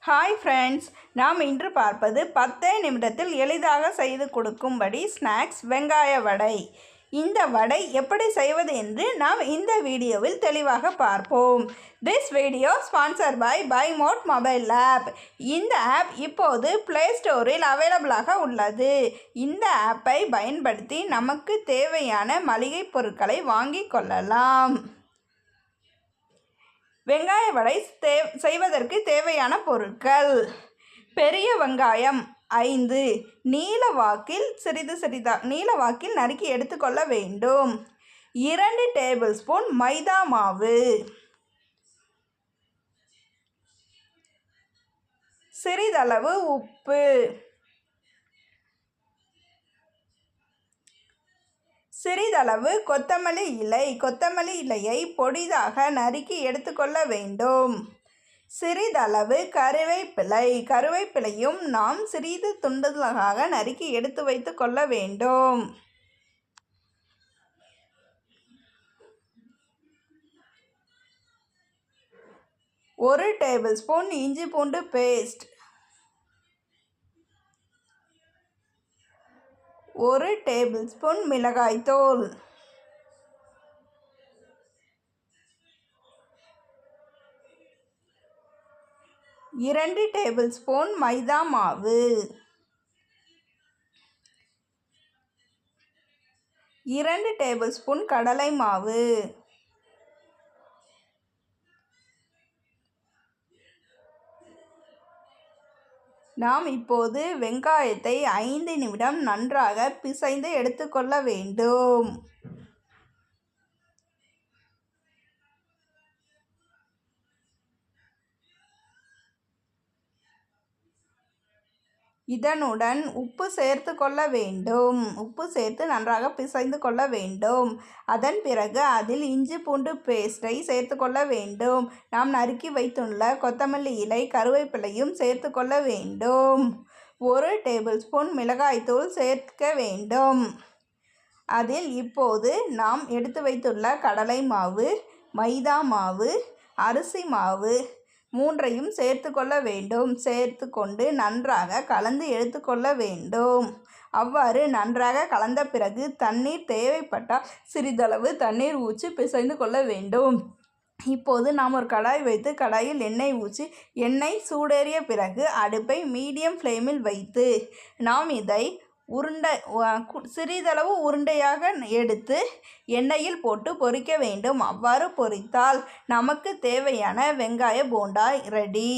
Hi friends, நாம் இன்று பார்ப்பது 10 நிமிடத்தில் எளிதாக செய்து கொடுக்கும்படி ஸ்நாக்ஸ் வெங்காய வடை. இந்த வடை எப்படி செய்வது என்று நாம் இந்த வீடியோவில் தெளிவாக பார்ப்போம். This video sponsor by mod mobile app. இந்த ஆப் இப்போது ப்ளே ஸ்டோரில் அவைலபிளாக உள்ளது. இந்த ஆப்பை பயன்படுத்தி நமக்கு தேவையான மளிகை பொருட்களை வாங்கிக் கொள்ளலாம். வெங்காய வடை செய்வதற்கு தேவையான பொருட்கள்: பெரிய வெங்காயம் 5 நீளவாக்கில் நறுக்கி எடுத்துக்கொள்ள வேண்டும். 2 டேபிள் ஸ்பூன் மைதா மாவு, சிறிதளவு உப்பு, சிறிதளவு கொத்தமல்லி இலையை பொடிதாக நறுக்கி எடுத்துக்கொள்ள வேண்டும். சிறிதளவு கருவேப்பிலையும் நாம் சிறிது துண்டுகளாக நறுக்கி எடுத்து வைத்து கொள்ள வேண்டும். ஒரு டேபிள் ஸ்பூன் இஞ்சி பூண்டு பேஸ்ட், 1 டேபிள் ஸ்பூன் மிளகாய்த்தூள், 2 டேபிள் ஸ்பூன் மைதா மாவு, 2 டேபிள் ஸ்பூன் கடலை மாவு, நாம் இப்போது வெங்காயத்தை 5 நிமிடம் நன்றாக பிசைந்து எடுத்துக்கொள்ள வேண்டும். இதனுடன் உப்பு சேர்த்து கொள்ள வேண்டும். உப்பு சேர்த்து நன்றாக பிசைந்து கொள்ள வேண்டும். அதன் பிறகு அதில் இஞ்சி பூண்டு பேஸ்ட்டை சேர்த்து கொள்ள வேண்டும். நாம் நறுக்கி வைத்துள்ள கொத்தமல்லி இலை, கருவேப்பிலையும் சேர்த்து கொள்ள வேண்டும். 1 டேபிள் ஸ்பூன் மிளகாய்த்தூள் சேர்க்க வேண்டும். அதில் இப்போது நாம் எடுத்து வைத்துள்ள கடலை மாவு, மைதா மாவு, அரிசி மாவு 3ஐயும் சேர்த்து கொள்ள வேண்டும். சேர்த்து கொண்டு நன்றாக கலந்து எடுத்துக்கொள்ள வேண்டும். அவ்வாறு நன்றாக கலந்த பிறகு தண்ணீர் தேவைப்பட்டால் சிறிதளவு தண்ணீர் ஊற்றி பிசைந்து கொள்ள வேண்டும். இப்போது நாம் ஒரு கடாய் வைத்து கடாயில் எண்ணெய் ஊற்றி எண்ணெய் சூடேறிய பிறகு அடுப்பை மீடியம் ஃப்ளேமில் வைத்து நாம் இதை சிறிதளவு உருண்டையாக எடுத்து எண்ணெயில் போட்டு பொரிக்க வேண்டும். அவ்வாறு பொரித்தால் நமக்கு தேவையான வெங்காய போண்டா ரெடி.